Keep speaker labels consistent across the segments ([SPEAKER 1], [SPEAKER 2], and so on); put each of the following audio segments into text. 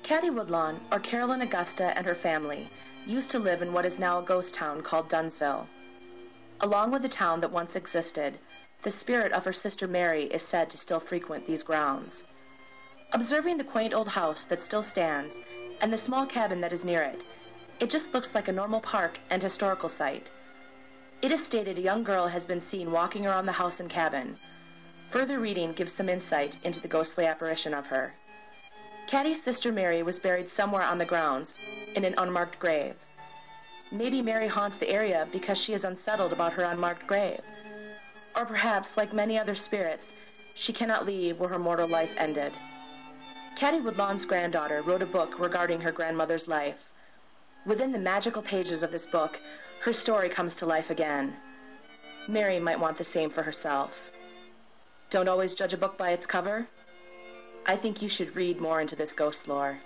[SPEAKER 1] Caddy Woodlawn, or Carolyn Augusta and her family, used to live in what is now a ghost town called Dunnsville. Along with the town that once existed, the spirit of her sister Mary is said to still frequent these grounds. Observing the quaint old house that still stands and the small cabin that is near it, it just looks like a normal park and historical site. It is stated a young girl has been seen walking around the house and cabin. Further reading gives some insight into the ghostly apparition of her. Caddy's sister Mary was buried somewhere on the grounds in an unmarked grave. Maybe Mary haunts the area because she is unsettled about her unmarked grave. Or perhaps, like many other spirits, she cannot leave where her mortal life ended. Caddy Woodlawn's granddaughter wrote a book regarding her grandmother's life. Within the magical pages of this book, her story comes to life again. Mary might want the same for herself. Don't always judge a book by its cover. I think you should read more into this ghost lore.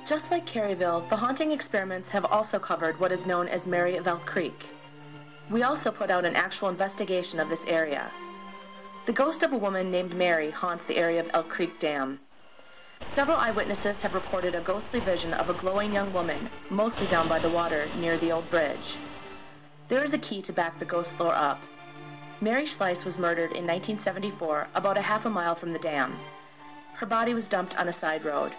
[SPEAKER 1] Just like Caryville, the haunting experiments have also covered what is known as Mary of Elk Creek. We also put out an actual investigation of this area. The ghost of a woman named Mary haunts the area of Elk Creek Dam. Several eyewitnesses have reported a ghostly vision of a glowing young woman, mostly down by the water near the old bridge. There is a key to back the ghost lore up. Mary Schleiss was murdered in 1974, about a half a mile from the dam. Her body was dumped on a side road.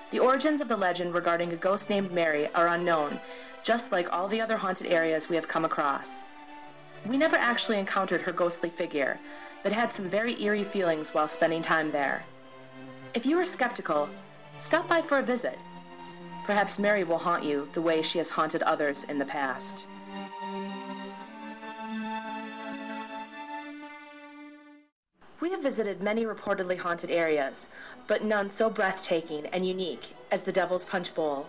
[SPEAKER 1] The origins of the legend regarding a ghost named Mary are unknown, just like all the other haunted areas we have come across. We never actually encountered her ghostly figure, but had some very eerie feelings while spending time there. If you are skeptical, stop by for a visit. Perhaps Mary will haunt you the way she has haunted others in the past. We have visited many reportedly haunted areas, but none so breathtaking and unique as the Devil's Punch Bowl.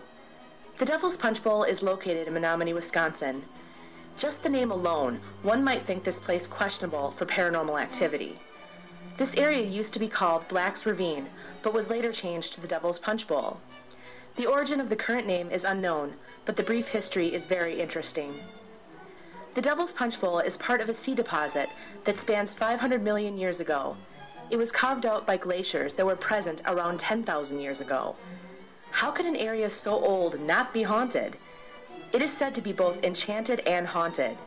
[SPEAKER 1] The Devil's Punch Bowl is located in Menominee, Wisconsin. Just the name alone, one might think this place questionable for paranormal activity. This area used to be called Black's Ravine, but was later changed to the Devil's Punch Bowl. The origin of the current name is unknown, but the brief history is very interesting. The Devil's Punch Bowl is part of a sea deposit that spans 500 million years ago. It was carved out by glaciers that were present around 10,000 years ago. How could an area so old not be haunted? It is said to be both enchanted and haunted.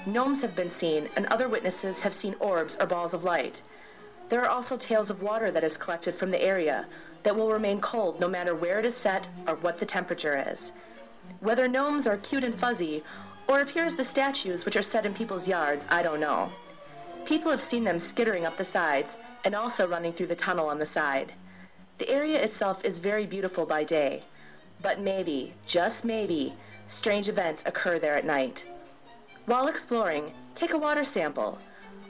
[SPEAKER 1] Gnomes have been seen, and other witnesses have seen orbs or balls of light. There are also tales of water that is collected from the area that will remain cold no matter where it is set or what the temperature is. Whether gnomes are cute and fuzzy, or appear as the statues which are set in people's yards, I don't know. People have seen them skittering up the sides and also running through the tunnel on the side. The area itself is very beautiful by day, but maybe, just maybe, strange events occur there at night. While exploring, take a water sample,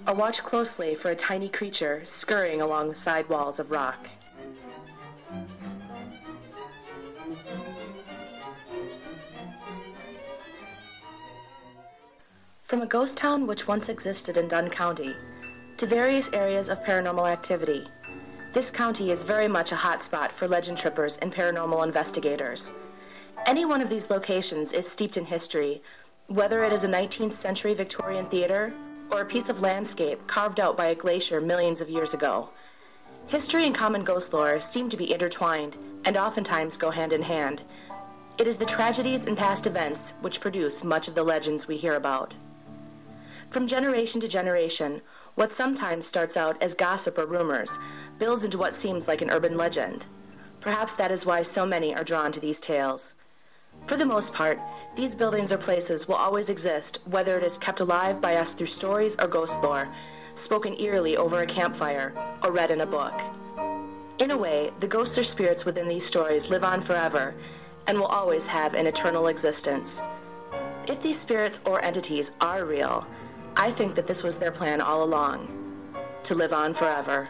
[SPEAKER 1] or watch closely for a tiny creature scurrying along the side walls of rock. From a ghost town which once existed in Dunn County, to various areas of paranormal activity, this county is very much a hot spot for legend trippers and paranormal investigators. Any one of these locations is steeped in history, whether it is a 19th century Victorian theater or a piece of landscape carved out by a glacier millions of years ago. History and common ghost lore seem to be intertwined and oftentimes go hand in hand. It is the tragedies and past events which produce much of the legends we hear about. From generation to generation, what sometimes starts out as gossip or rumors builds into what seems like an urban legend. Perhaps that is why so many are drawn to these tales. For the most part, these buildings or places will always exist, whether it is kept alive by us through stories or ghost lore, spoken eerily over a campfire, or read in a book. In a way, the ghosts or spirits within these stories live on forever and will always have an eternal existence. If these spirits or entities are real, I think that this was their plan all along, to live on forever.